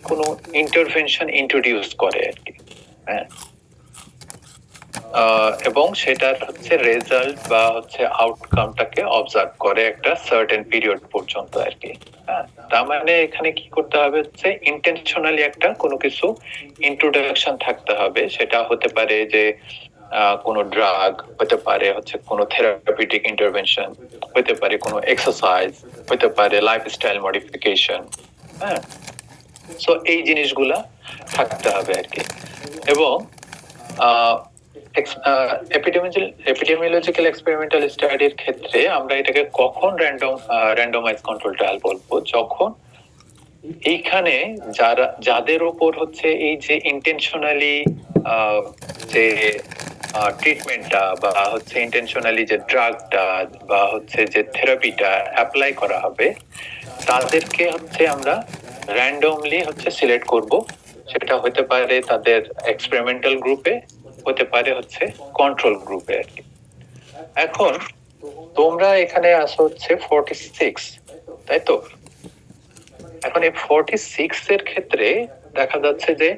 কোনো intervention introduce করে আর কি। হ্যাঁ, এবং সেটার হচ্ছে রেজাল্ট বা হচ্ছে আউটকামটাকে অবজার্ভ করে একটা সার্টেন পিরিয়ড পর্যন্ত আর কি। হ্যাঁ, তার মানে এখানে কি করতে হবে হচ্ছে ইন্টেনশনালি একটা কোনো কিছু ইন্ট্রোডাকশন থাকতে হবে। সেটা হতে পারে যে কোনো ড্রাগ, হতে পারে হচ্ছে কোনো থেরাপিউটিক ইন্টারভেনশন, হতে পারে কোনো এক্সারসাইজ, হতে পারে লাইফস্টাইল মডিফিকেশন। হ্যাঁ, সো এই জিনিসগুলা থাকতে হবে আর কি। এবং এপিডেমিওলজিক্যাল এক্সপেরিমেন্টাল স্টাডির ক্ষেত্রে আমরা এটাকে কখন র্যান্ডমাইজ কন্ট্রোল ট্রায়াল বলবো, যখন এইখানে যাদের উপর হচ্ছে এই যে ইন্টেনশনালি যে ট্রিটমেন্টটা বা হচ্ছে ইন্টেনশনালি যে ড্রাগটা বা হচ্ছে যে থেরাপিটা অ্যাপ্লাই করা হবে, তাদেরকে হচ্ছে আমরা র্যান্ডমলি হচ্ছে সিলেক্ট করব। সেটা হতে পারে তাদের এক্সপেরিমেন্টাল গ্রুপে, হতে পারে হচ্ছে কন্ট্রোল গ্রুপে আর কি। এখন তোমরা এখানে আসো হচ্ছে 46, তাই তো? এখন এই 46 এর ক্ষেত্রে দেখা যাচ্ছে যে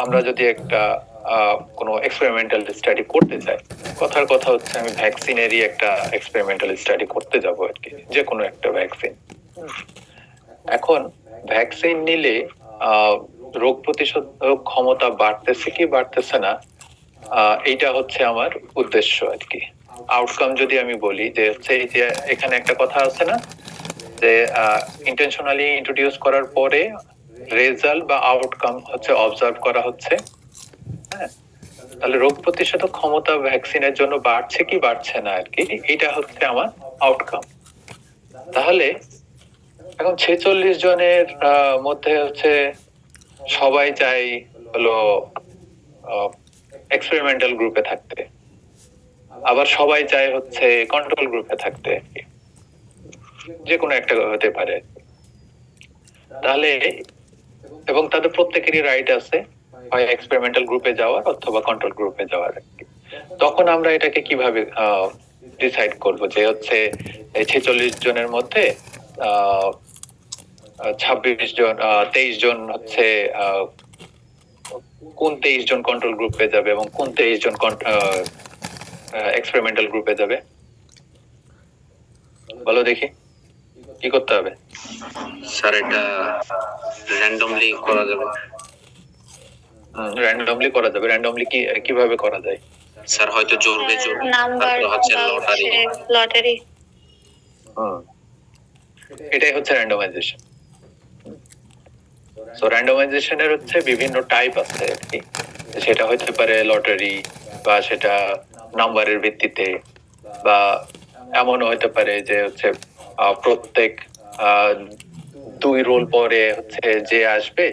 আমরা যদি একটা কোনো এক্সপেরিমেন্টাল স্টাডি করতে চাই, কথার কথা হচ্ছে আমি ভ্যাকসিনেরই একটা এক্সপেরিমেন্টাল স্টাডি করতে যাব আর কি, যে কোনো একটা ভ্যাকসিন। এখন ভ্যাকসিন নিলে রোগ প্রতিরোধক ক্ষমতা বাড়তেছে কি বাড়তেছে না, এইটা হচ্ছে আমার উদ্দেশ্য আর কি। আউটকাম যদি আমি বলি যে হচ্ছে এই যে এখানে একটা কথা আছে না যে ইন্টেনশনালি ইন্ট্রোডিউস করার পরে রেজাল্ট বা আউটকাম হচ্ছে অবজার্ভ করা হচ্ছে। হ্যাঁ, তাহলে রোগ প্রতিরোধক ক্ষমতা ভ্যাকসিনের জন্য বাড়ছে কি বাড়ছে না আর কি, এটা হচ্ছে আমার আউটকাম। তাহলে এখন 46 জনের মধ্যে হচ্ছে সবাই চাই হলো এক্সপেরিমেন্টাল গ্রুপে থাকতে, আবার সবাই চায় হচ্ছে কন্ট্রোল গ্রুপে থাকতে, যে কোনো একটা হতে পারে। তাহলে এবং তাদের প্রত্যেকেরই রাইট আছে হয় এক্সপেরিমেন্টাল গ্রুপে যাওয়ার অথবা কন্ট্রোল গ্রুপে যাওয়ার। তখন আমরা এটাকে কিভাবে ডিসাইড করব যে হচ্ছে এই 46 জনের মধ্যে 26 জন 23 জন হচ্ছে কোন 23 জন কন্ট্রোল গ্রুপে যাবে এবং কোন 23 জন এক্সপেরিমেন্টাল গ্রুপে যাবে? বলো দেখি কি করতে হবে। স্যার এটা র্যান্ডমলি করা যাবে। র্যান্ডমলি করা যাবে। র্যান্ডমলি কিভাবে করা যায়? স্যার হয়তো জোর বেজোর, তারপর হচ্ছে লটারি। এটাই হচ্ছে র্যান্ডমাইজেশন। সো র্যান্ডমাইজেশনের হচ্ছে বিভিন্ন টাইপ আছে আর কি। সেটা হতে পারে লটারি, বা সেটা নাম্বারের ভিত্তিতে, বা এমনও হতে পারে যে হচ্ছে প্রত্যেক 2 রোল পরে হচ্ছে যে আসবে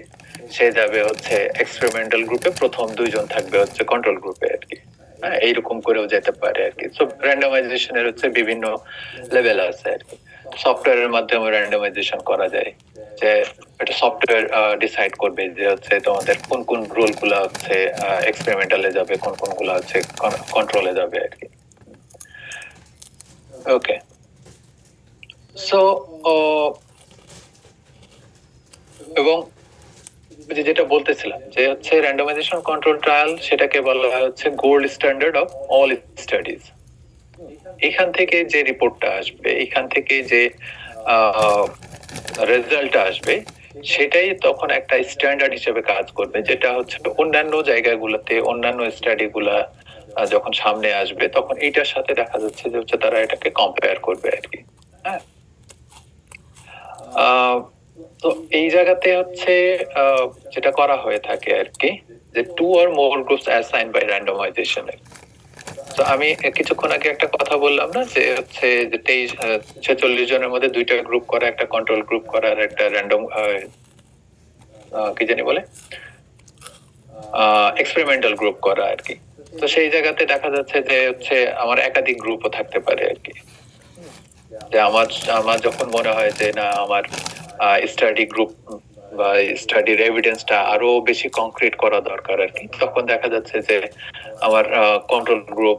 সে যাবে হচ্ছে এক্সপেরিমেন্টাল গ্রুপে, প্রথম 2 জন থাকবে হচ্ছে কন্ট্রোল গ্রুপে আর কি। হ্যাঁ, এইরকম করেও যেতে পারে আর কি। সো র্যান্ডমাইজেশনের হচ্ছে বিভিন্ন লেভেল আছে আর কি। সফটওয়্যারের মাধ্যমে র্যান্ডমাইজেশন করা যায়, যে একটা সফটওয়্যার ডিসাইড করবে যে হচ্ছে তোমাদের কোন কোন রোল গুলা হচ্ছে এক্সপেরিমেন্টালে যাবে, কোন কোন গুলা হচ্ছে কন্ট্রোলে যাবে আর কি। ওকে, সো এবং যেটা বলতেছিলাম যে হচ্ছে র্যান্ডমাইজেশন কন্ট্রোল ট্রায়াল, সেটাকে বলা হয় হচ্ছে gold standard of all studies. এখান থেকে যে রিপোর্টটা আসবে, এখান থেকে যে রেজাল্টটা আসবে, সেটাই তখন একটা স্ট্যান্ডার্ড হিসেবে কাজ করবে, যেটা হচ্ছে অন্যান্য জায়গাগুলোতে অন্যান্য স্টাডিগুলা যখন সামনে আসবে তখন এইটার সাথে দেখা যাচ্ছে যে হচ্ছে তারা এটাকে কম্পেয়ার করবে আর কি। হ্যাঁ, তো এই জায়গাতে হচ্ছে যেটা করা হয়ে থাকে আর কি, যে 2 or more groups assigned by randomization। তো আমি কিছুক্ষণ আগে একটা কথা বললাম না যে হচ্ছে যে 46 জনের মধ্যে 2টা গ্রুপ করা, একটা কন্ট্রোল গ্রুপ করা আর একটা র্যান্ডম কি জানি বলে এক্সপেরিমেন্টাল গ্রুপ করা আর কি। তো সেই জায়গাতে দেখা যাচ্ছে যে হচ্ছে আমার একাধিক গ্রুপও থাকতে পারে আর কি। যে আমার যখন মনে হয় যে না আমার স্টাডি গ্রুপ বা স্টাডির এভিডেন্সটা আরো বেশি কংক্রিট করা দরকার আর কি, তখন দেখা যাচ্ছে যে আমার কন্ট্রোল গ্রুপ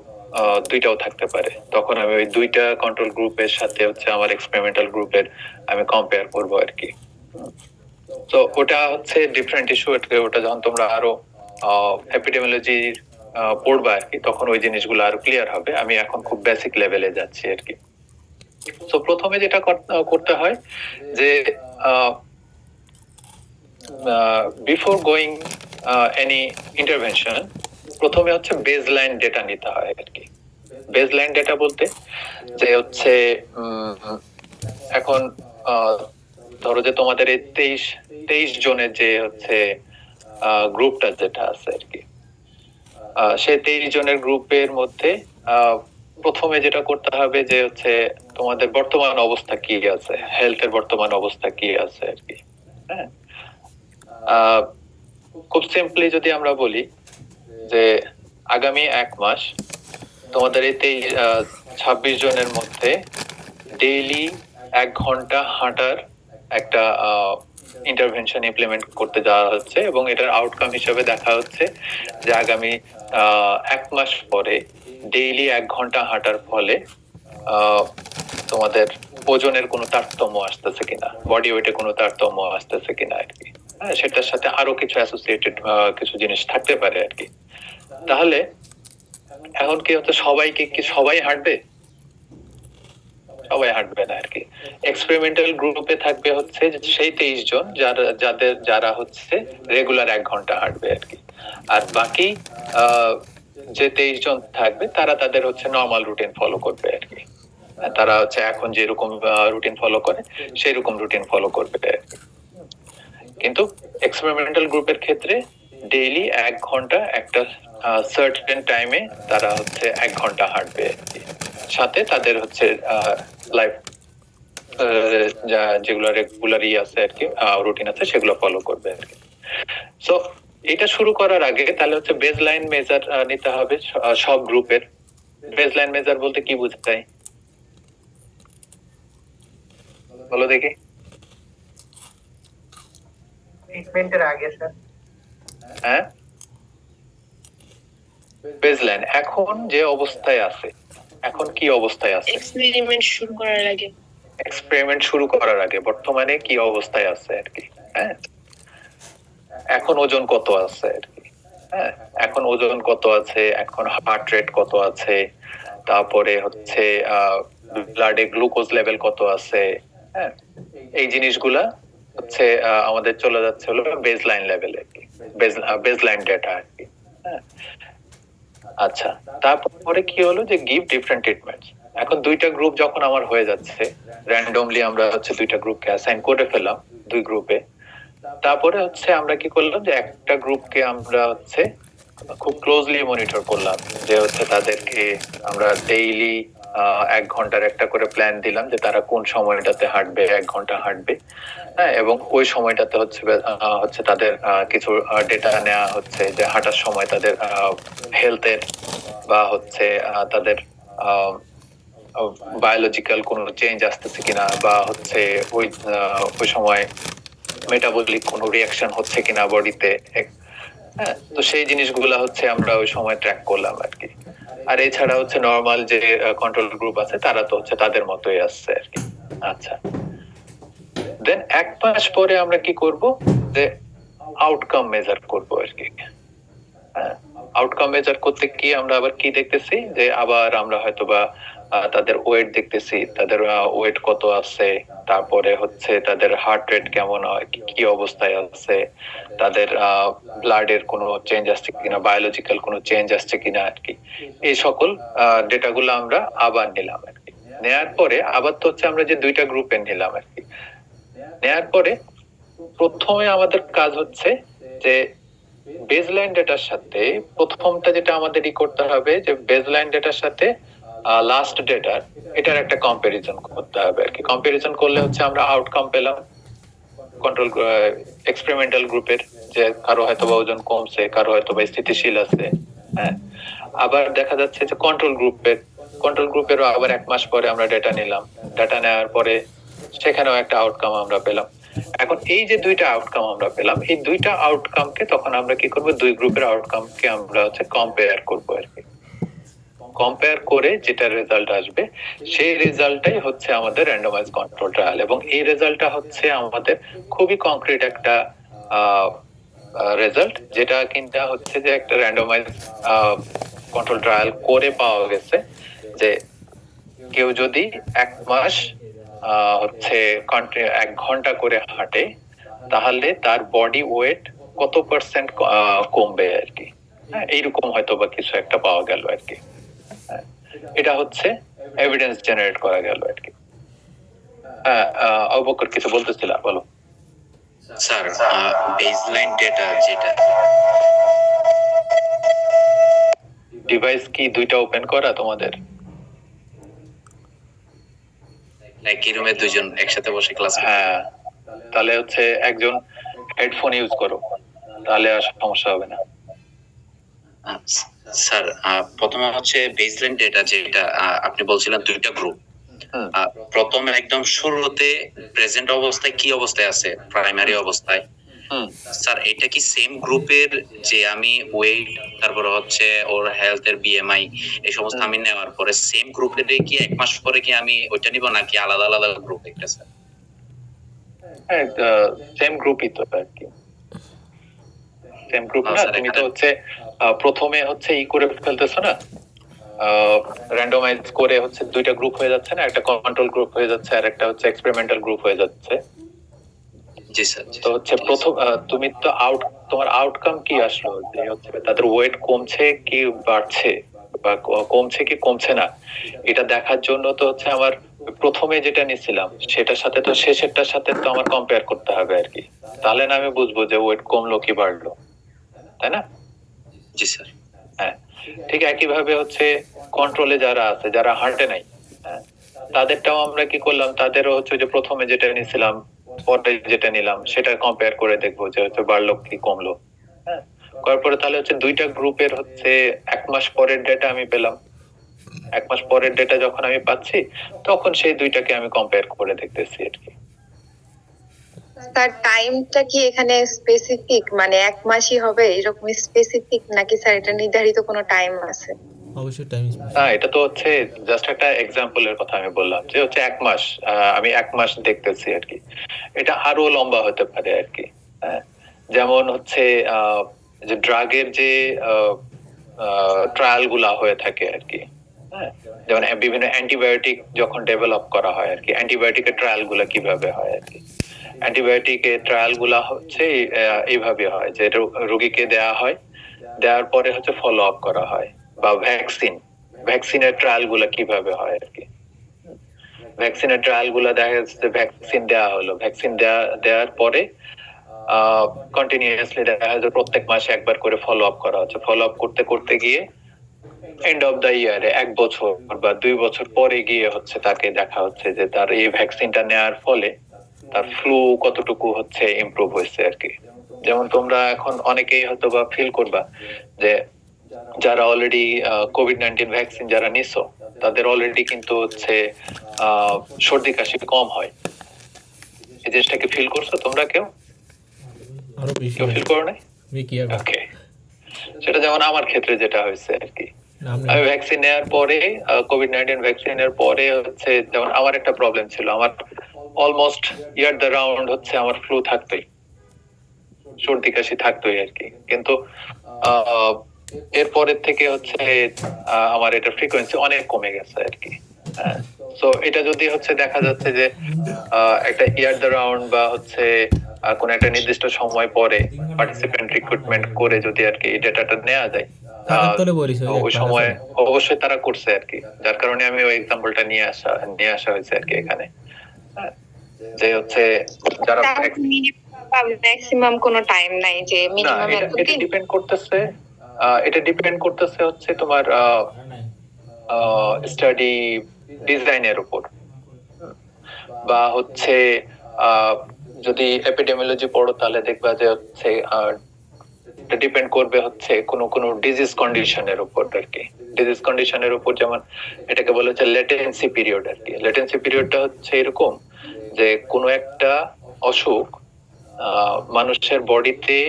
2টাও থাকতে পারে। তখন আমি ওই 2টা কন্ট্রোল গ্রুপের সাথে হচ্ছে আমার এক্সপেরিমেন্টাল গ্রুপের আমি কম্পেয়ার করব আর কি। তো ওটা হচ্ছে ডিফারেন্ট ইস্যু। ওটা যখন তোমরা আরো এপিডেমিওলজি পড়বা আর কি, তখন ওই জিনিসগুলো আরো ক্লিয়ার হবে। আমি এখন খুব বেসিক লেভেলে যাচ্ছি আর কি। তো প্রথমে যেটা করতে হয় যে বিফোর গোয়িং এনি ইন্টারভেনশন, প্রথমে হচ্ছে বেসলাইন ডেটা নিতে হয় আর কি। বেসলাইন ডেটা বলতে যে হচ্ছে এখন ধরো যে তোমাদের এই 23 জনের যে হচ্ছে গ্রুপটা যেটা আছে আর কি, সেই 23 জনের গ্রুপের মধ্যে প্রথমে যেটা করতে হবে যে হচ্ছে তোমাদের বর্তমান অবস্থা কি আছে, হেলথের বর্তমান অবস্থা কি আছে আর কি। হ্যাঁ, খুব সিম্পলি যদি আমরা বলি যে আগামী 1 মাস তোমাদের এই 26 জনের মধ্যে ডেইলি 1 ঘন্টা হাঁটার একটা ইন্টারভেনশন ইমপ্লিমেন্ট করতে যাওয়া হচ্ছে, এবং এটার আউটকাম হিসেবে দেখা হচ্ছে যে আগামী 1 মাস পরে ডেইলি 1 ঘন্টা হাঁটার ফলে তোমাদের ওজনের কোনো তারতম্য আসতেছে কিনা, বডি ওয়েটে কোনো তারতম্য আসতেছে কিনা আর কি। হ্যাঁ, সেটার সাথে আরো কিছু অ্যাসোসিয়েটেড কিছু জিনিস থাকতে পারে আর কি। তাহলে এখন কি হচ্ছে, সবাই হাঁটবে? সবাই হাঁটবে না আর কি। এক্সপেরিমেন্টাল গ্রুপে থাকবে হচ্ছে সেই 23 জন যারা হচ্ছে রেগুলার 1 ঘন্টা হাঁটবে আর কি। আর বাকি যে 23 জন থাকবে তারা তাদের হচ্ছে নরমাল রুটিন ফলো করবে আর কি। তারা হচ্ছে এখন যেরকম রুটিন ফলো করে সেই রকম রুটিন ফলো করবে আর কি। কিন্তু এক্সপেরিমেন্টাল গ্রুপের ক্ষেত্রে ডেইলি 1 ঘন্টা একটা সার্টেন টাইমে তারা হচ্ছে 1 ঘন্টা হাঁটবে আর কি। সাথে তাদের হচ্ছে লাইফ যেগুলো রেগুলারই আছে আর কি, রুটিন আছে, সেগুলো ফলো করবে আর কি। সো এটা শুরু করার আগে তাহলে হচ্ছে বেসলাইন মেজার নিতে হবে সব গ্রুপের। বেসলাইন মেজার বলতে কি বোঝায় বলো দেখি? ট্রিটমেন্টের আগে স্যার। হ্যাঁ, বেসলাইন এখন যে অবস্থায় আছে, এখন কি অবস্থায় আছে, এক্সপেরিমেন্ট শুরু করার আগে, এক্সপেরিমেন্ট শুরু করার আগে বর্তমানে কি অবস্থায় আছে আর কি। হ্যাঁ, এখন ওজন কত আছে আর কি। হ্যাঁ, এখন ওজন কত আছে, এখন হার্ট রেট কত আছে, তারপরে হচ্ছে ব্লাডে গ্লুকোজ লেভেল কত আছে। হ্যাঁ, এই জিনিসগুলা হচ্ছে আমাদের চলে যাচ্ছে হলো বেসলাইন লেভেলে, বেসলাইন ডেটা আর কি। হ্যাঁ, আচ্ছা, তারপরে কি হলো যে গিভ ডিফারেন্ট ট্রিটমেন্টস। এখন দুইটা গ্রুপ যখন আমার হয়ে যাচ্ছে, র্যান্ডমলি আমরা হচ্ছে দুইটা গ্রুপকে অ্যাসাইন করে ফেললাম 2 গ্রুপে। তারপরে হচ্ছে আমরা কি করলাম যে একটা গ্রুপকে আমরা হচ্ছে খুব ক্লোজলি মনিটর করলাম, যে হচ্ছে তাদেরকে আমরা ডেইলি 1 ঘন্টার একটা করে প্ল্যান দিলাম যে তারা কোন সময়টাতে হাঁটবে, 1 ঘন্টা হাঁটবে। হ্যাঁ, এবং ওই সময়টাতে হচ্ছে তাদের কিছু ডেটা নেওয়া হচ্ছে যে হাঁটার সময় তাদের হেলথের বা হচ্ছে তাদের বায়োলজিক্যাল কোনো চেঞ্জ আসতেছে কিনা, বা হচ্ছে ওই সময় মেটাবলিক কোনো রিঅ্যাকশন হচ্ছে কিনা বডিতে। হ্যাঁ, তো সেই জিনিসগুলো হচ্ছে আমরা ওই সময় ট্র্যাক করলাম আর কি। আর এছাড়া হচ্ছে নরমাল যে কন্ট্রোল গ্রুপ আছে তারা তো হচ্ছে তাদের মতোই আসছে আর কি। আচ্ছা, দেন 1 মাস পরে আমরা কি করব যে আউটকাম মেজার করব আর কি। আউটকাম মেজার করতে কি আমরা আবার কি দেখতেছি যে আবার আমরা হয়তোবা তাদের ওয়েট দেখতেছি, তাদের ওয়েট কত আছে, তারপরে হচ্ছে তাদের হার্ট রেট কেমন, কি অবস্থায় আছে, তাদের ব্লাডের কোনো চেঞ্জ আসছে কিনা, বায়োলজিক্যাল কোনো চেঞ্জ আসছে কিনা আর কি। এই সকল ডেটাগুলো আমরা আবার নিলাম আর কি। নেয়ার পরে আবার তো হচ্ছে আমরা যে দুইটা গ্রুপে নিলাম আর কি। নেয়ার পরে প্রথমে আমাদের কাজ হচ্ছে যে বেসলাইন ডেটার সাথে প্রথমটা যেটা আমাদের করতে হবে যে বেসলাইন ডেটার সাথে লাস্ট ডেটার এটার একটা কম্পারিজন করতে হবে আর কি। কম্পারিজন করলে হচ্ছে আমরা আউটকাম পেলাম কন্ট্রোল এক্সপেরিমেন্টাল গ্রুপের, যে কারো হয়তো বা ওজন কমছে, কারো হয়তো বা স্থিতিশীল আছে। হ্যাঁ, আবার দেখা যাচ্ছে যে কন্ট্রোল গ্রুপেরও আবার 1 মাস পরে আমরা ডেটা নিলাম। ডেটা নেওয়ার পরে সেখানেও একটা আউটকাম আমরা পেলাম। এখন এই যে দুইটা আউটকাম আমরা পেলাম, এই দুইটা আউটকামকে তখন আমরা কি করব, 2 গ্রুপের আউটকামকে আমরা হচ্ছে কম্পেয়ার করব আর কি। কম্পেয়ার করে যেটা রেজাল্ট আসবে সেই রেজাল্টটাই হচ্ছে আমাদের র্যান্ডমাইজ কন্ট্রোল ট্রায়াল, এবং এই রেজাল্টটা হচ্ছে আমাদের খুবই কংক্রিট একটা রেজাল্ট, যেটা কিনা হচ্ছে যে একটা র্যান্ডমাইজ কন্ট্রোল ট্রায়াল করে পাওয়া গেছে যে কেউ যদি 1 মাস হচ্ছে 1 ঘন্টা করে হাঁটে তাহলে তার বডি ওয়েট কত পার্সেন্ট কমবে আর কি। হ্যাঁ, এইরকম হয়তো বা কিছু একটা পাওয়া গেল আর কি। হ্যাঁ, এটা হচ্ছে এভিডেন্স জেনারেট করা গেল আর কি। হ্যাঁ, আবু বকর কিছু বলতেছিল, বলো। স্যার বেসলাইন ডেটা যেটা ডিভাইস কি দুইটা ওপেন করা তোমাদের? একই রুমে দুইজন একসাথে বসে ক্লাস হ্যাঁ, তাহলে হচ্ছে একজন হেডফোন ইউজ করো, তাহলে আর সমস্যা হবে না। স্যার প্রথমে হচ্ছে বেসলাইন ডেটা যেটা আপনি বলছিলেন দুইটা গ্রুপ। প্রথমে একদম শুরুতে প্রেজেন্ট অবস্থায় কি অবস্থায় আছে, প্রাইমারি অবস্থায়। স্যার এটা কি সেম গ্রুপের যে আমি ওয়েট তারপরে হচ্ছে ওর হেলথ এর বিএমআই এই সমস্ত আমি নেওয়ার পরে সেম গ্রুপের কি 1 মাস পরে কি আমি ওইটা নিব নাকি আলাদা আলাদা গ্রুপ একটা? স্যার হ্যাঁ, সেম গ্রুপই তো আর কি, সেম গ্রুপ না। তুমি তো হচ্ছে প্রথমে হচ্ছে ই করে ফেলতেছো না, র্যান্ডমাইজ করে হচ্ছে দুইটা গ্রুপ হয়ে যাচ্ছে না, একটা কন্ট্রোল গ্রুপ হয়ে যাচ্ছে আর একটা হচ্ছে এক্সপেরিমেন্টাল গ্রুপ হয়ে যাচ্ছে। জি স্যার। তো হচ্ছে প্রথম তুমি তো তোমার আউটকাম কি আসলো, যে হচ্ছে তাদের ওয়েট কমছে কি বাড়ছে বা কমছে কি কমছে না, এটা দেখার জন্য তো হচ্ছে আমার প্রথমে যেটা নিছিলাম সেটার সাথে তো শেষেরটার সাথে তো আমার কম্পেয়ার করতে হবে আর কি, তাহলে না আমি বুঝবো যে ওয়েট কমলো কি বাড়লো, তাই না? জি স্যার। হ্যাঁ, ঠিক একইভাবে হচ্ছে কন্ট্রোলে যারা আছে, যারা হাঁটে নাই, হ্যাঁ, তাদেরটাও আমরা কি করলাম, তাদেরও হচ্ছে যে প্রথমে যেটা নিছিলাম পরে যেটা নিলাম সেটা কম্পেয়ার করে দেখবো যে হচ্ছে বাড়লো কি কমলো। হ্যাঁ, করার পরে তাহলে হচ্ছে দুইটা গ্রুপের হচ্ছে 1 মাস পরের ডেটা আমি পেলাম। 1 মাস পরের ডেটা যখন আমি পাচ্ছি তখন সেই দুইটাকে আমি কম্পেয়ার করে দেখতেছি আর কি। তার টাইমটা কি এখানে স্পেসিফিক, মানে 1 মাসই হবে এরকম স্পেসিফিক, নাকি স্যার এটা নির্ধারিত কোনো টাইম আছে? অবশ্যই টাইম না, এটা তো হচ্ছে জাস্ট একটা এক্সাম্পলের কথা আমি বললাম যে হচ্ছে 1 মাস, আমি 1 মাস দেখতেছি আর কি। এটা আরো লম্বা হতে পারে আর কি। যেমন হচ্ছে যে ড্রাগের যে ট্রায়াল গুলা হয়ে থাকে আর কি। হ্যাঁ, যেমন বিভিন্ন অ্যান্টিবায়োটিক যখন ডেভেলপ করা হয় আর কি, অ্যান্টিবায়োটিকের ট্রায়াল গুলা কিভাবে হয় আর কি। অ্যান্টিবায়োটিকের ট্রায়াল গুলা হচ্ছে এইভাবে হয় যে রোগীকে দেওয়া হয়, দেওয়ার পরে হচ্ছে ফলো আপ করা হয়। বা ভ্যাকসিনের ট্রায়াল গুলা কিভাবে হয় আর কি। ভ্যাকসিনের ট্রায়াল গুলা দেখা যাচ্ছে ভ্যাকসিন দেওয়া হলো, ভ্যাকসিন দেওয়ার পরে কন্টিনিউয়াসলি দেখা যাচ্ছে প্রত্যেক মাসে একবার করে ফলো আপ করা হচ্ছে। ফলো আপ করতে করতে গিয়ে এন্ড অফ দা ইয়ারে 1 বছর বা 2 বছর পরে গিয়ে হচ্ছে তাকে দেখা হচ্ছে যে তার এই ভ্যাকসিনটা নেওয়ার ফলে তার ফ্লু কতটুকু হচ্ছে ইমপ্রুভ হয়েছে আর কি। যেমন তোমরা এখন অনেকেই হয়তো বা ফিল করবা যে যারা অলরেডি কোভিড-19 ভ্যাকসিন যারা নিছো তাদের অলরেডি কিন্তু হচ্ছে সর্দি কাশি কম হয়। এই জিনিসটাকে ফিল করছো তোমরা কেউ? আরো বেশি ফিল করো না? ওকে, সেটা যেমন আমার ক্ষেত্রে যেটা হয়েছে আর কি। আমি ভ্যাকসিন নেওয়ার পরে কোভিড-19 ভ্যাকসিনের পরে হচ্ছে যেমন আমার একটা প্রবলেম ছিল, আমার অলমোস্ট ইয়ার দ্য রাউন্ড হচ্ছে আমার ফ্লু থাকতোই, সর্দি কাশি থাকতোই আর কি। কিন্তু এরপরের থেকে হচ্ছে আমার এটা ফ্রিকোয়েন্সি অনেক কমে গেছে আর কি। সো এটা যদি হচ্ছে দেখা যাচ্ছে যে একটা ইয়ার দ্য রাউন্ড বা হচ্ছে কোন একটা নির্দিষ্ট সময় পরে পার্টিসিপেন্ট রিক্রুটমেন্ট করে যদি আর কি ডেটাটা নেওয়া যায়, ওই সময় অবশ্যই তারা করছে আর কি, যার কারণে আমি ওই এক্সাম্পলটা নিয়ে আসা হয়েছে আর কি এখানে। যে হচ্ছে যারা ম্যাক্সিমাম কোনো টাইম নাই যে মিনিমাম এটা ডিপেন্ড করতেছে হচ্ছে তোমার স্টাডি ডিজাইনের উপর, বা হচ্ছে যদি এপিডেমিওলজি পড়ো তাহলে দেখবা যে হচ্ছে এটা ডিপেন্ড করবে হচ্ছে কোন ডিজিজ কন্ডিশনের উপর আর কি। ডিজিজ কন্ডিশনের উপর যেমন এটাকে বলা হচ্ছে লেটেন্সি পিরিয়ড আর কি। লেটেন্সি পিরিয়ডটা হচ্ছে এরকম যে কোনো একটা অসুখ মানুষের বডিতে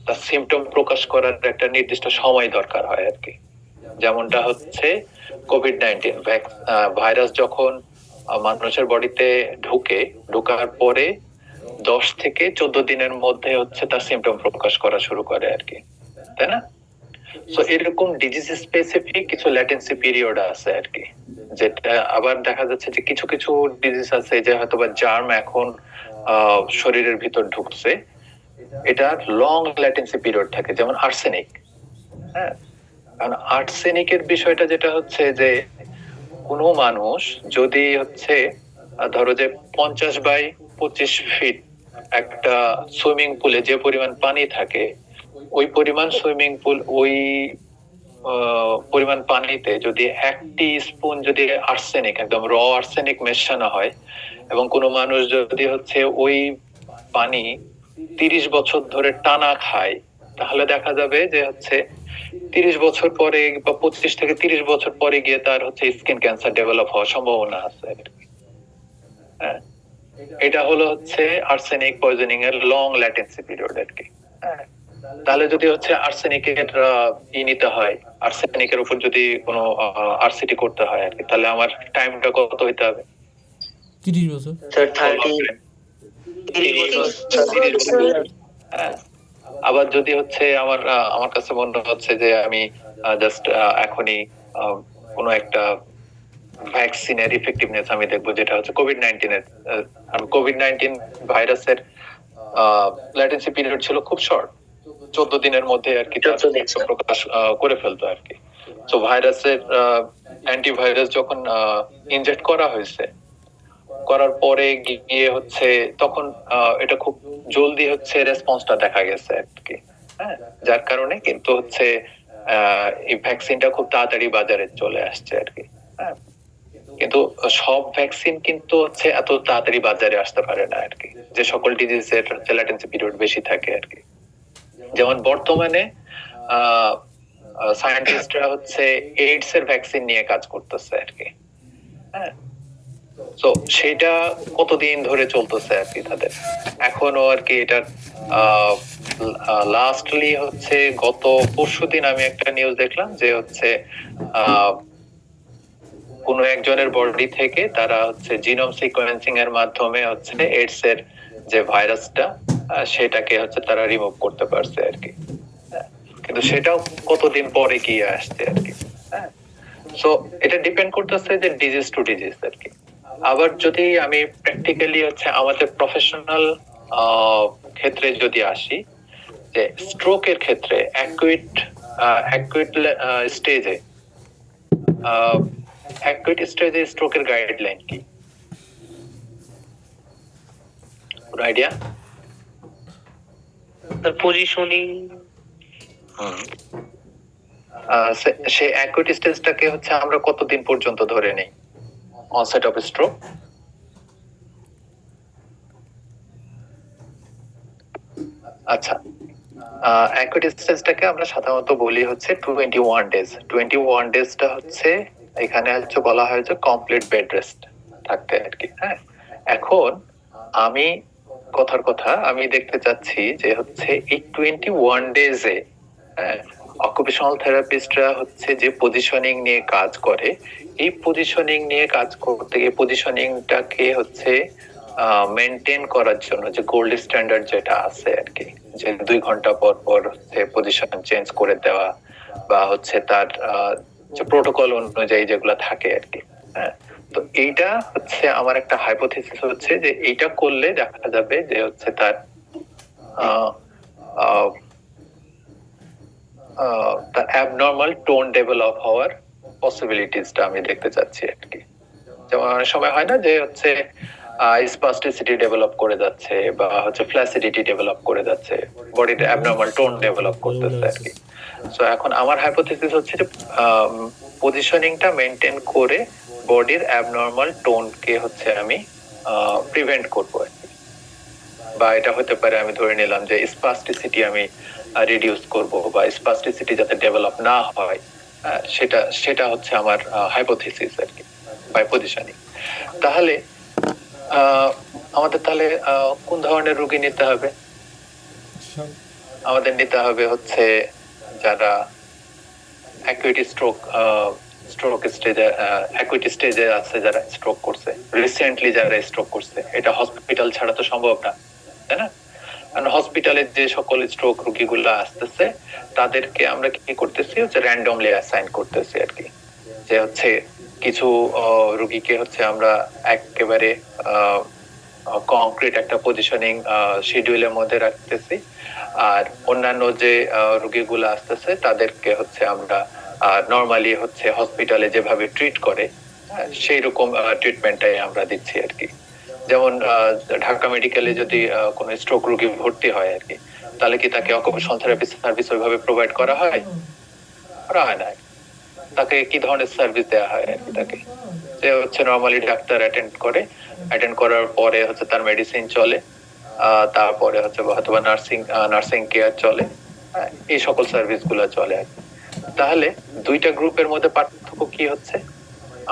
তার সিমটম প্রকাশ করার একটা নির্দিষ্ট সময় দরকার হয় আর কি। যেমনটা হচ্ছে কোভিড-19 ভাইরাস যখন মানুষের বডিতে ঢোকার পরে 10 থেকে 14 দিনের মধ্যে হচ্ছে তার সিম্পটম প্রকাশ করা শুরু করে আর কি, তাই না? সো এরকম ডিজিজ স্পেসিফিক কিছু ল্যাটেন্সি পিরিয়ড আছে আর কি, যেটা আবার দেখা যাচ্ছে যে কিছু কিছু ডিজিজ আছে যে হয়তোবা জার্ম এখন শরীরের ভিতর ঢুকছে, এটা লং ল্যাটেন্সি পিরিয়ড থাকে, যেমন আর্সেনিক। হ্যাঁ, কারণ আর্সেনিকের বিষয়টা যেটা হচ্ছে যে কোনো মানুষ যদি হচ্ছে ধরো যে 50 বাই 25 ফিট একটা সুইমিং পুলে যে পরিমাণ পানি থাকে, ওই পরিমাণ সুইমিং পুল ওই পরিমাণ পানিতে যদি 1 টিস্পুন যদি আর্সেনিক, একদম র আর্সেনিক মেশানো হয়, এবং কোনো মানুষ যদি হচ্ছে ওই পানি 30 বছর ধরে টানা খায়, তাহলে দেখা যাবে যে হচ্ছে 30 বছর পরে বা 25 থেকে 30 বছর পরে গিয়ে তার হচ্ছে স্কিন ক্যান্সার ডেভেলপ হওয়ার সম্ভাবনা আছে। হ্যাঁ, এটা হলো হচ্ছে আর্সেনিক পয়জনিং এর লং ল্যাটেন্সি পিরিয়ড আর কি। হ্যাঁ, তাহলে যদি হচ্ছে আর্সেনিকের নিতে হয়, আর্সেনিকের উপর যদি কোনো আরসিটি করতে হয় আর কি, তাহলে আমার টাইমটা কত হইতে হবে? 30 বছর। স্যার 30 হ্যাঁ, আবার যদি হচ্ছে আমার কাছে মনে হচ্ছে যে আমি জাস্ট এখনই কোনো একটা ভ্যাকসিনের ইফেক্টিভনেস আমি দেখবো, যেটা হচ্ছে কোভিড-19 এর। কোভিড-19 ভাইরাসের ল্যাটেন্সি পিরিয়ড ছিল খুব শর্ট, 14 দিনের মধ্যে আর কি প্রকাশ করে ফেলতো আর কি। তো ভাইরাসের অ্যান্টিভাইরাস যখন ইনজেক্ট করা হয়েছে, করার পরে গিয়ে হচ্ছে তখন এটা খুব জলদি হচ্ছে রেসপন্সটা দেখা গেছে আর কি। হ্যাঁ, যার কারণে কিন্তু হচ্ছে এই ভ্যাকসিনটা খুব তাড়াতাড়ি বাজারে চলে আসছে আর কি। হ্যাঁ, কিন্তু সব ভ্যাকসিন কিন্তু হচ্ছে এত তাড়াতাড়ি বাজারে আসতে পারে না আর কি, যে সকল ডিজিজের ল্যাটেন্সি পিরিয়ড বেশি থাকে আর কি। যেমন বর্তমানে সায়েন্টিস্টরা হচ্ছে এইডস এর ভ্যাকসিন নিয়ে কাজ করতেছে আর কি। হ্যাঁ, তো সেটা কতদিন ধরে চলতেছে আর কি তাদের, এখনো আর কি। এটা লাস্টলি হচ্ছে গত পরশুদিন আমি একটা নিউজ দেখলাম যে হচ্ছে কোন একজনের বডি থেকে তারা হচ্ছে জিনোম সিকোয়েন্সিং এর মাধ্যমে হচ্ছে এইডস এর যে ভাইরাসটা সেটাকে হচ্ছে তারা রিমুভ করতে পারছে আর কি। কিন্তু সেটাও কতদিন পরে গিয়ে আসছে আর কি। হ্যাঁ, সো এটা ডিপেন্ড করতেছে যে ডিজিজ টু ডিজিজ আর কি। আবার যদি আমি প্র্যাকটিক্যালি হচ্ছে আমাদের প্রফেশনাল ক্ষেত্রে যদি আসি, যে স্ট্রোকের ক্ষেত্রে অ্যাকুইট স্টেজে স্ট্রোকের গাইডলাইন কি, কোনো আইডিয়া? পজিশনিং সেই অ্যাকুইট স্টেজটাকে হচ্ছে আমরা কতদিন পর্যন্ত ধরে নেই অনসেট অফ স্ট্রোক? আচ্ছা, অ্যাকুইট স্টেজটাকে আমরা সাধারণত বলি হচ্ছে 21 ডেজ। 21 ডেজটা হচ্ছে এখানে হচ্ছে বলা হয় যে কমপ্লিট বেড রেস্ট থাকতে আর কি। হ্যাঁ, এখন আমি কথার কথা আমি দেখতে চাচ্ছি যে হচ্ছে এই 21 ডেজে অকুপেশনাল থেরাপিস্টরা হচ্ছে যে পজিশনিং নিয়ে কাজ করে, এই পজিশনিং নিয়ে কাজ করতে গিয়ে পজিশনিংটাকে হচ্ছে মেনটেন করার জন্য যে গোল্ড স্ট্যান্ডার্ড যেটা আছে আর কি, যে 2 ঘন্টা পর পর হচ্ছে পজিশন চেঞ্জ করে দেওয়া, বা হচ্ছে তার যে প্রোটোকল অনুযায়ী যেগুলো থাকে আর কি। হ্যাঁ, তো এইটা হচ্ছে আমার একটা হাইপোথিসিস হচ্ছে যে এইটা করলে দেখা যাবে যে হচ্ছে তার তার অ্যাবনর্মাল টোন ডেভেলপ হওয়ার পসিবিলিটিসটা আমি দেখতে চাচ্ছি আর কি। যেমন অনেক সময় হয় না যে হচ্ছে স্পাস্টিসিটি ডেভেলপ করে যাচ্ছে, বা হচ্ছে ফ্ল্যাসিডিটি ডেভেলপ করে যাচ্ছে, বডিতে অ্যাবনর্মাল টোন ডেভেলপ করতেছে আর কি। সো এখন আমার হাইপোথিসিস হচ্ছে যে পজিশনিংটা মেনটেন করে বডির অ্যাবনর্মাল টোনকে হচ্ছে আমি প্রিভেন্ট করবো আর কি। বা এটা হতে পারে আমি ধরে নিলাম যে স্পাস্টিসিটি আমি রিডিউস করব, বা স্পাস্টিসিটি যাতে ডেভেলপ না হয়, সেটা হচ্ছে আমার হাইপোথিসিস আর কি বাই পজিশনিং। তাহলে আমাদের তাহলে কোন ধরনের রোগী নিতে হবে? আমাদের নিতে হবে হচ্ছে যারা অ্যাকুইটি স্ট্রোক স্টেজে অ্যাকুইটি স্টেজে আছে যারা স্ট্রোক করছে, রিসেন্টলি যারা স্ট্রোক করছে, এটা হসপিটাল ছাড়া তো সম্ভব না, তাই না? কারণ হসপিটালে যে সকল স্ট্রোক রোগীগুলো আসতেছে তাদেরকে আমরা কি করতেছি হচ্ছে র্যান্ডমলি অ্যাসাইন করতেছি আর কি, যে হচ্ছে কিছু রোগীকে হচ্ছে আমরা একেবারে কংক্রিট একটা পজিশনিং শিডিউলের মধ্যে রাখতেছি, আর অন্যান্য যে রোগীগুলো আসতেছে তাদেরকে হচ্ছে আমরা নরমালি হচ্ছে হসপিটালে যেভাবে ট্রিট করে সেই রকম ট্রিটমেন্টটাই আমরা দিচ্ছি আর কি। যেমন ঢাকা মেডিকেলে যদি কোনো স্ট্রোক রোগী ভর্তি হয় আর কি, তাহলে কি তাকে অকুপেশনাল থেরাপি সার্ভিস ওইভাবে প্রোভাইড করা হয়? করা হয় না। তাকে কি ধরনের সার্ভিস দেওয়া হয় আর কি? তাকে যে হচ্ছে নরমালি ডাক্তার অ্যাটেন্ড করার পরে হচ্ছে তার মেডিসিন চলে, তারপরে হচ্ছে হয়তো নার্সিং কেয়ার চলে, এই সকল সার্ভিস গুলো চলে আর কি। তাহলে দুইটা গ্রুপের মধ্যে পার্থক্য কি হচ্ছে?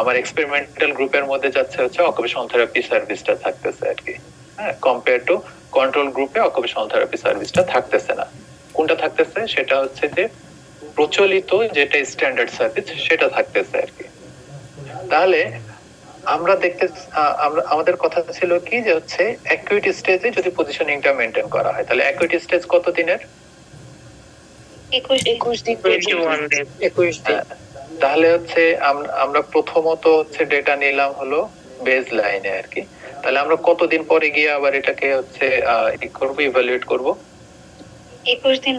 আমার এক্সপেরিমেন্টাল গ্রুপের মধ্যে যাচ্ছে হচ্ছে অকুপেশনাল থেরাপি সার্ভিসটা থাকতেছে আর কি, হ্যাঁ, কম্পেয়ার টু কন্ট্রোল গ্রুপে অকুপেশনাল থেরাপি সার্ভিসটা থাকতেছে না। কোনটা থাকতেছে? সেটা হচ্ছে যে প্রচলিত যেটা স্ট্যান্ডার্ড সার্ভিস সেটা থাকতেছে আর কি। তাহলে আমরা আমাদের কথা ছিল কি যে হচ্ছে অ্যাকুইটি স্টেজে যদি পজিশনিংটা মেইনটেইন করা হয়, তাহলে অ্যাকুইটি স্টেজ কত দিনের? 21 দিন। তাহলে হচ্ছে আমরা প্রথমত হচ্ছে ডেটা নিলাম হলো বেজ লাইনে আর কি। তাহলে আমরা কতদিন পরে গিয়ে আবার এটাকে হচ্ছে ইভ্যালুয়েট করব? 21 দিন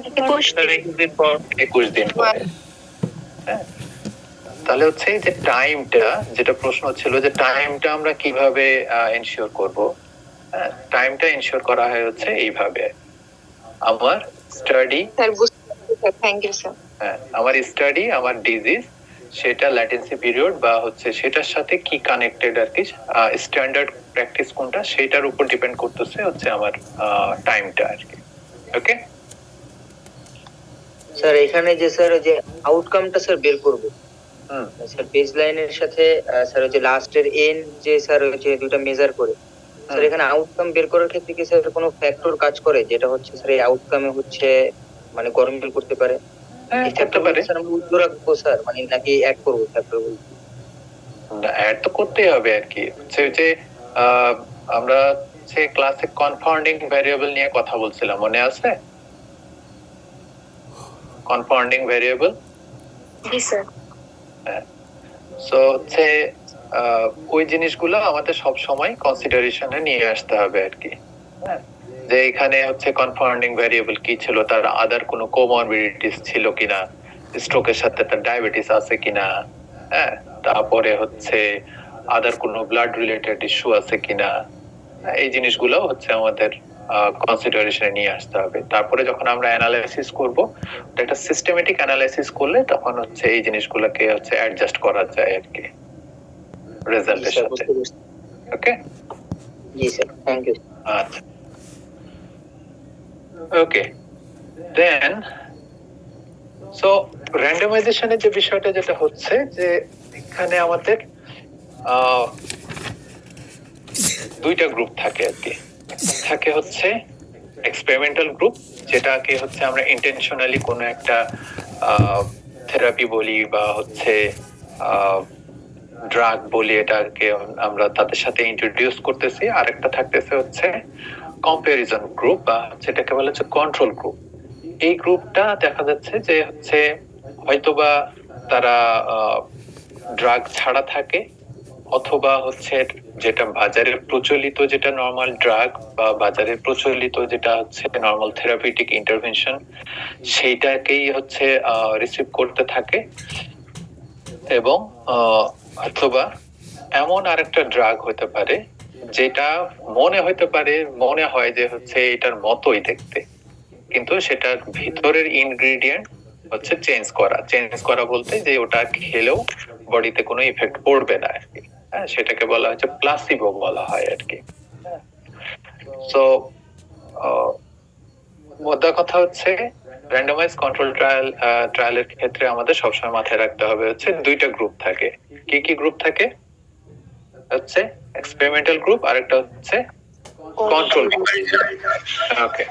পর। 21 দিন পরে। হ্যাঁ, তাহলে হচ্ছে যে টাইমটা, যেটা প্রশ্ন ছিল যে টাইমটা আমরা কিভাবে এনশিওর করব, টাইমটা এনশিওর করা হয় হচ্ছে এইভাবে। আমার স্টাডি, থ্যাংক ইউ স্যার। হ্যাঁ, আমার স্টাডি, আমার ডিজিজ, সেটা ল্যাটেন্সি পিরিয়ড বা হচ্ছে সেটার সাথে কি কানেক্টেড আর কি, স্ট্যান্ডার্ড প্র্যাকটিস কোনটা সেটার উপর ডিপেন্ড করতেছে হচ্ছে আমার টাইমটা আর কি। ওকে স্যার, এখানে যে স্যার যে আউটকামটা স্যার বের করব, স্যার বেজ লাইনের সাথে স্যার যে লাস্টের এন্ড যে স্যার যে দুটো মেজার করে, স্যার এখানে আউটকাম বের করার ক্ষেত্রে কি স্যার কোনো ফ্যাক্টর কাজ করে যেটা হচ্ছে স্যার এই আউটকামে হচ্ছে মানে গরমিল করতে পারে? করতে পারে স্যার আমরা উদ্যোগ রাখবো স্যার, মানে নাকি অ্যাড করবো ফ্যাক্টর বলতে? অ্যাড তো করতেই হবে আর কি। হচ্ছে যে আমরা সে ক্লাসে কনফাউন্ডিং ভ্যারিয়েবল নিয়ে কথা বলছিলাম, মনে আছে? কনফাউন্ডিং ভ্যারিয়েবল, জি স্যার। সো হচ্ছে ওই জিনিসগুলো আমাদের সব সময় কনসিডারেশনে নিয়ে আসতে হবে আর কি। যে এখানে হচ্ছে কনফাউন্ডিং ভ্যারিয়েবল কি ছিল, তার আদার কোনো কোমরবিডিটিস ছিল কিনা, স্ট্রোকের সাথে তার ডায়াবেটিস আছে কিনা, হ্যাঁ, তারপরে হচ্ছে আদার কোনো ব্লাড রিলেটেড ইস্যু আছে কিনা, এই জিনিসগুলো হচ্ছে আমাদের কনসিডারেশনে নিয়ে আসতে হবে। তারপরে যখন আমরা অ্যানালাইসিস করব, একটা সিস্টেমেটিক অ্যানালাইসিস করলে তখন হচ্ছে এই জিনিসগুলোকে হচ্ছে অ্যাডজাস্ট করা যায় আর কি রেজাল্টের সাথে। ওকে, জি স্যার, থ্যাংক ইউ। আচ্ছা, ওকে, দেন সো র্যান্ডমাইজেশনের যে বিষয়টা যেটা হচ্ছে যে এখানে আমাদের দুইটা গ্রুপ থাকে আর কি। থাকে হচ্ছে এক্সপেরিমেন্টাল গ্রুপ, যেটাকে হচ্ছে আমরা ইন্টেনশনালি কোনো একটা থেরাপি বলি বা হচ্ছে ড্রাগ বলি, এটাকে আমরা তাদের সাথে ইন্ট্রোডিউস করতেছি। আর একটা থাকতেছে হচ্ছে কম্পারিজন গ্রুপ বা যেটাকে বলা হচ্ছে কন্ট্রোল গ্রুপ। এই গ্রুপটা দেখা যাচ্ছে যে হচ্ছে হয়তোবা তারা ড্রাগ ছাড়া থাকে, অথবা হচ্ছে যেটা বাজারের প্রচলিত যেটা নরমাল ড্রাগ বা বাজারের প্রচলিত যেটা হচ্ছে নরমাল থেরাপিউটিক ইন্টারভেনশন, সেইটাকেই হচ্ছে রিসিভ করতে থাকে। এবং অথবা এমন আরেকটা ড্রাগ হতে পারে যেটা মনে হয় যে হচ্ছে এটার মতোই দেখতে, কিন্তু সেটার ভিতরের ইনগ্রেডিয়েন্ট হচ্ছে চেঞ্জ করা বলতে যে ওটা খেলেও বডিতে কোনো ইফেক্ট পড়বে না আর কি। হ্যাঁ, সেটাকে বলা হচ্ছে প্লাসিবো বলা হয় আর কি। সো মোদ্দা কথা হচ্ছে র্যান্ডমাইজ কন্ট্রোল ট্রায়ালের ক্ষেত্রে আমাদের সবসময় মাথায় রাখতে হবে হচ্ছে দুইটা গ্রুপ থাকে। কি কি গ্রুপ থাকে? হচ্ছে এক্সপেরিমেন্টাল গ্রুপ আর একটা হচ্ছে কন্ট্রোল গ্রুপ। ওকে,